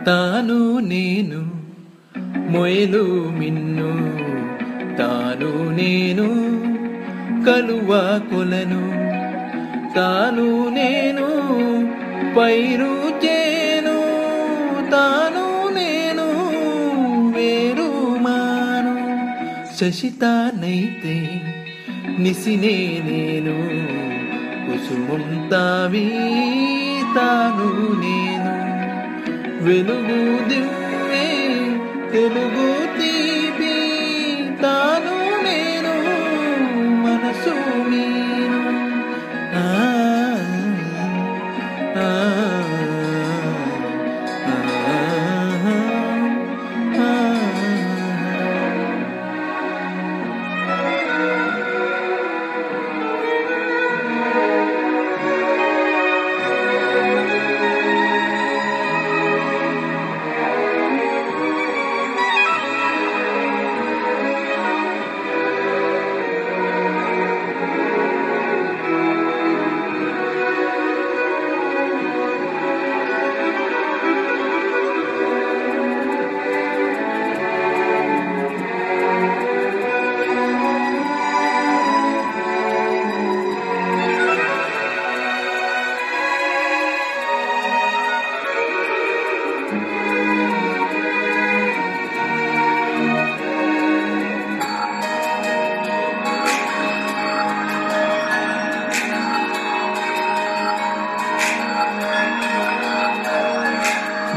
తాను నేను మొయలు మిన్ను, తాను నేను కలువ కొలను, తాను నేను పైరు చేను, తాను నేను వేరు మాను. శశితానైతే నిసినే నేను, కుసుమం తావి తాను నేను. వెలుగు దివ్వే తెలుగు తీపి, తాను నేను మనసు మీను.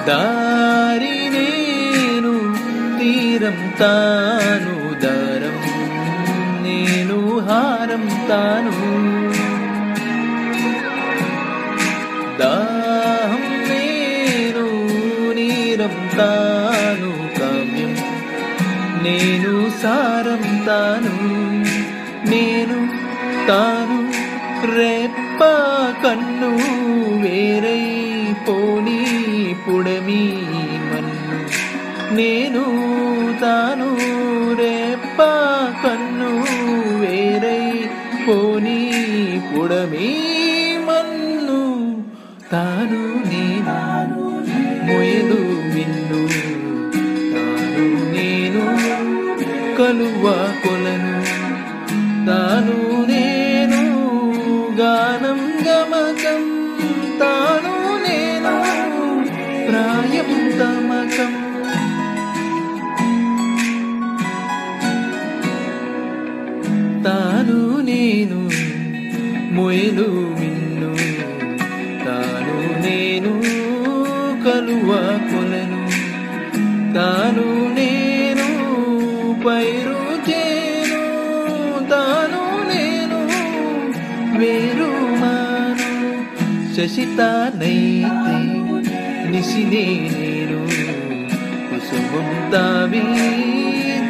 దారి నేను తీరం తాను, దారం నేను హారం తాను. దాహం నేను నీరం తాను, కావ్యం నేను సారం తాను. నేను తాను రెప్ప కన్ను వేరై పోనీ పుడమి మన్ను. నేను తాను రెప్ప కన్ను వేరై పోనీ పుడమి మన్ను. తాను నేను మొయలు మిన్ను, తాను నేను కలువ కొలను, తాను నేను గానం గమకం, తాను నేను ప్రాయం తమకం. తాను నేను మొయలు మిన్ను, తాను నేను కలువ కొలను, తాను నేను పైరు చేను, తాను నేను వేరు మాను. శశితానైతే నిసినే నేను, కుసుమం తావి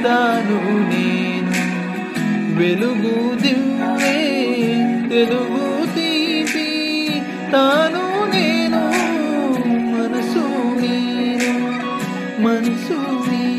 తాను నేను. వెలుగు దివ్వే తెలుగు తీపి, తాను నేను మనసు మీను, మనసు మీను.